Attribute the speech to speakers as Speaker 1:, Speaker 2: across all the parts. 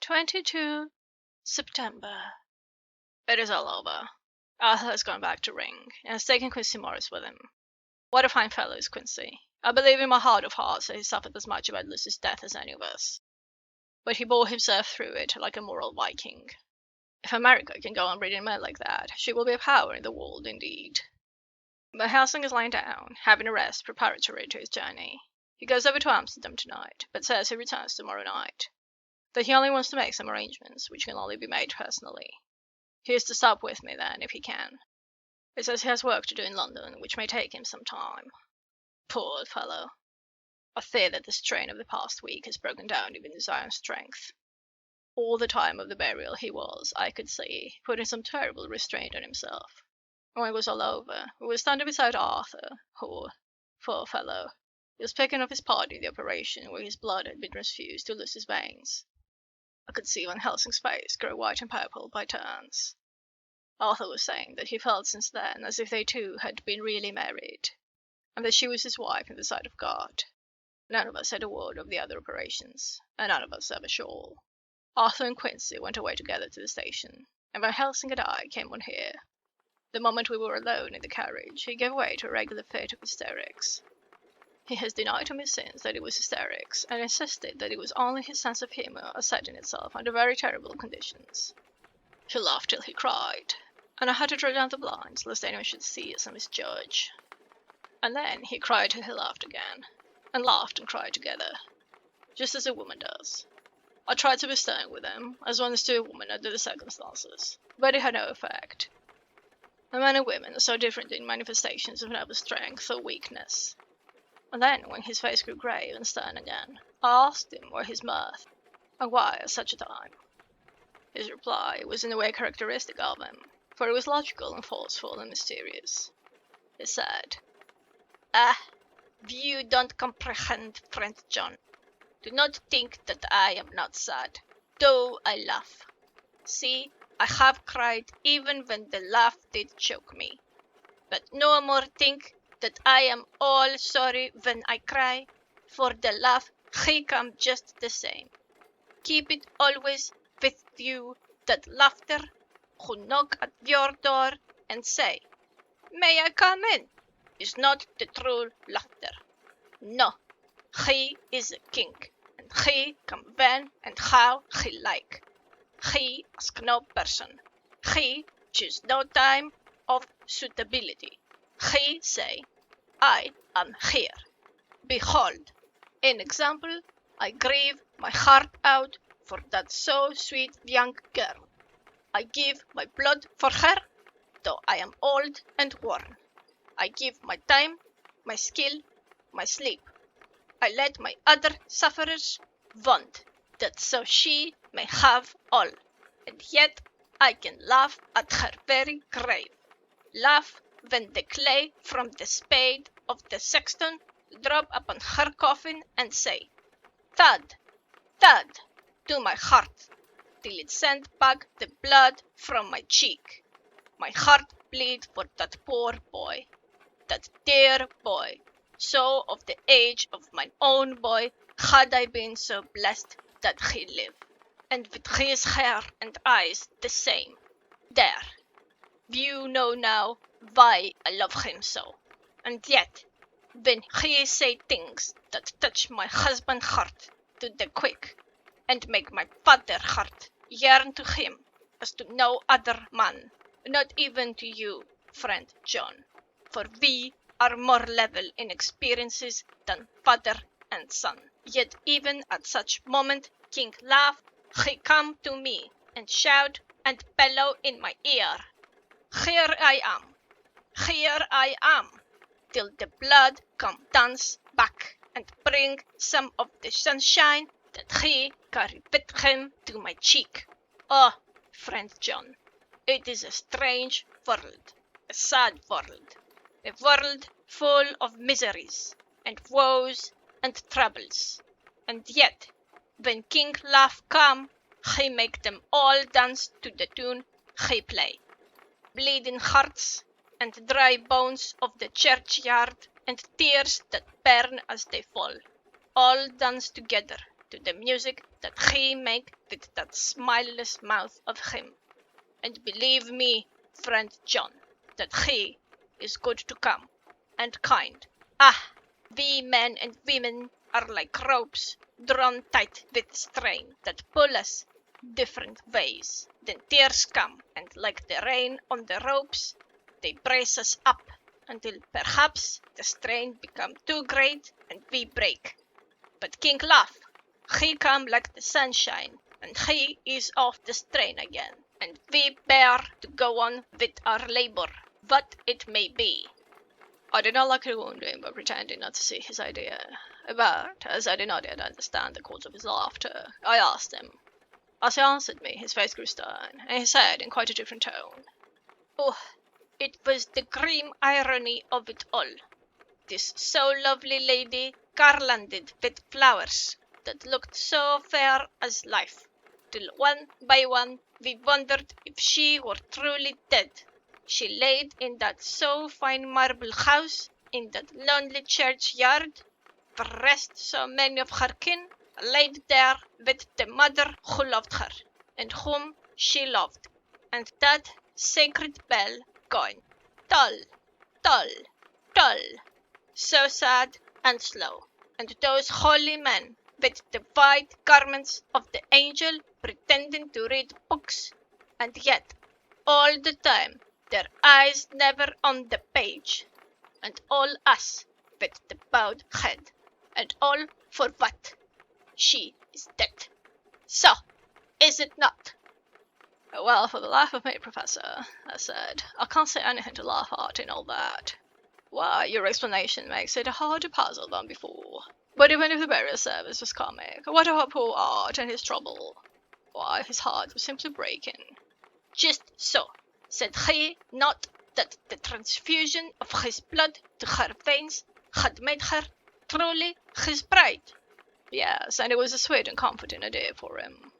Speaker 1: 22 September. It is all over. Arthur has gone back to Ring, and has taken Quincy Morris with him. What a fine fellow is Quincy. I believe in my heart of hearts that he suffered as much about Lucy's death as any of us. But he bore himself through it like a moral Viking. If America can go on breeding men like that, she will be a power in the world indeed. But Helsing is lying down, having a rest preparatory to his journey. He goes over to Amsterdam tonight, but says he returns tomorrow night. That he only wants to make some arrangements, which can only be made personally. He is to stop with me then, if he can. He says he has work to do in London, which may take him some time. Poor old fellow. I fear that the strain of the past week has broken down even his iron strength. All the time of the burial he was, I could see, putting some terrible restraint on himself. When it was all over, we were standing beside Arthur, who, poor fellow, was picking up his part in the operation where his blood had been transfused to Lucy's veins. I could see Van Helsing's face grow white and purple by turns. Arthur was saying that he felt since then as if they two had been really married, and that she was his wife in the sight of God. None of us said a word of the other operations, and none of us ever shall. Arthur and Quincy went away together to the station, and Van Helsing and I came on here. The moment we were alone in the carriage, he gave way to a regular fit of hysterics. He has denied to me since that it was hysterics, and insisted that it was only his sense of humour asserting itself under very terrible conditions. He laughed till he cried, and I had to draw down the blinds lest anyone should see us and misjudge. And then he cried till he laughed again, and laughed and cried together, just as a woman does. I tried to be stern with him, as one is to a woman under the circumstances, but it had no effect. The men and women are so different in manifestations of nervous strength or weakness. And then, when his face grew grave and stern again, I asked him where his mirth, and why at such a time. His reply was in a way characteristic of him, for it was logical and forceful and mysterious. He said, you don't comprehend, friend John. Do not think that I am not sad, though I laugh. See, I have cried even when the laugh did choke me. But no more think that I am all sorry when I cry, for the laugh he come just the same. Keep it always with you that laughter who knock at your door and say, "May I come in?" is not the true laughter. No, he is a king, and he come when and how he like. He ask no person. He choose no time of suitability. He say, I am here. Behold, in example, I grieve my heart out for that so sweet young girl. I give my blood for her, though I am old and worn. I give my time, my skill, my sleep. I let my other sufferers want that so she may have all, and yet I can laugh at her very grave. Laugh when the clay from the spade of the sexton drop upon her coffin and say, "Thud, thud," to my heart, till it send back the blood from my cheek. My heart bleed for that poor boy, that dear boy, so of the age of mine own boy, had I been so blessed that he live, and with his hair and eyes the same. There, you know now why I love him so, and yet, when he say things that touch my husband's heart to the quick, and make my father heart yearn to him as to no other man, not even to you, friend John, for we are more level in experiences than father and son. Yet even at such moment King laugh, he come to me and shout and bellow in my ear, "Here I am," till the blood come dance back and bring some of the sunshine that he carry with him to my cheek. Oh, friend John, it is a strange world, a sad world, a world full of miseries and woes and troubles, and yet, when King Laugh come, he make them all dance to the tune he play. Bleeding hearts and dry bones of the churchyard and tears that burn as they fall, all dance together to the music that he make with that smileless mouth of him. And believe me, friend John, that he is good to come, and kind. Ah, we men and women are like ropes drawn tight with strain that pull us different ways. Then tears come, and like the rain on the ropes, they brace us up until perhaps the strain become too great and we break. But King Laugh, he come like the sunshine, and he is off the strain again, and we bear to go on with our labor, what it may be. I did not like to wound him by pretending not to see his idea, but as I did not yet understand the cause of his laughter, I asked him. As he answered me, his face grew stern, and he said in quite a different tone, "Oh, it was the grim irony of it all. This so lovely lady garlanded with flowers that looked so fair as life, till one by one we wondered if she were truly dead. She laid in that so fine marble house, in that lonely churchyard. The rest so many of her kin laid there with the mother who loved her, and whom she loved, and that sacred bell going, toll, toll, toll, so sad and slow, and those holy men with the white garments of the angel pretending to read books, and yet all the time their eyes never on the page, and all us with the bowed head, and all for what? She is dead. So, is it not?" "Well, for the life of me, Professor," I said, "I can't see anything to laugh at in all that. Why, your explanation makes it harder puzzle than before. But even if the burial service was comic, what of our poor Art and his trouble? Why, his heart was simply breaking." "Just so. Said he not that the transfusion of his blood to her veins had made her truly his bride?" "Yes, and it was a sweet and comforting idea for him."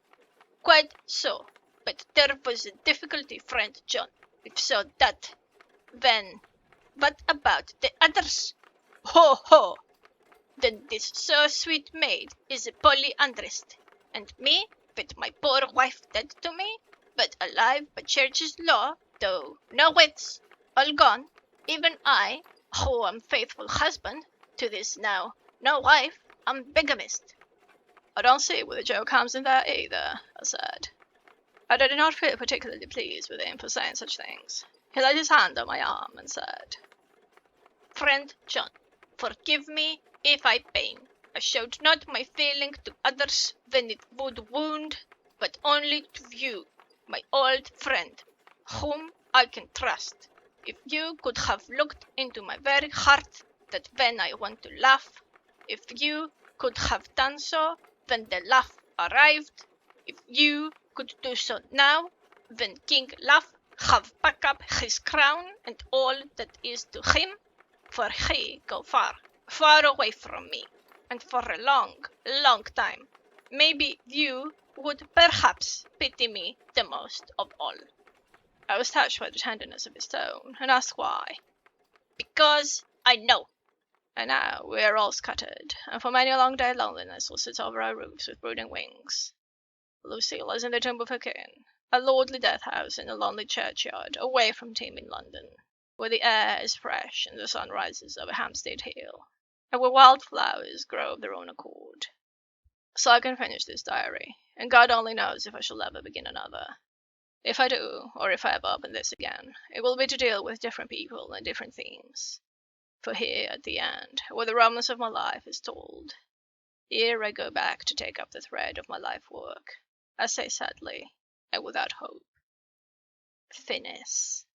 Speaker 1: "Quite so. But there was a difficulty, friend John. If so that, then, what about the others? Ho, ho! Then this so sweet maid is a polyandrist, and me, with my poor wife dead to me, but alive by church's law, though no wits, all gone, even I, who am faithful husband to this now no wife, am bigamist." "I don't see where the joke comes in there either," I said. I did not feel particularly pleased with him for saying such things. He laid his hand on my arm and said, "Friend John, forgive me if I pain. I showed not my feeling to others when it would wound, but only to you, my old friend, whom I can trust. If you could have looked into my very heart, that when I want to laugh, if you could have done so when the laugh arrived, if you could do so now, when King Laugh have back up his crown and all that is to him, for he go far, far away from me, and for a long, long time, maybe you would perhaps pity me the most of all." I was touched by the tenderness of his tone, and asked why. "Because I know." And now we are all scattered, and for many a long day loneliness will sit over our roofs with brooding wings. Lucille is in the tomb of her kin, a lordly death house in a lonely churchyard, away from teeming London, where the air is fresh and the sun rises over Hampstead Hill, and where wild flowers grow of their own accord. So I can finish this diary, and God only knows if I shall ever begin another. If I do, or if I ever open this again, it will be to deal with different people and different themes. For here, at the end, where the romance of my life is told, here I go back to take up the thread of my life work, I say sadly, and without hope. Finis.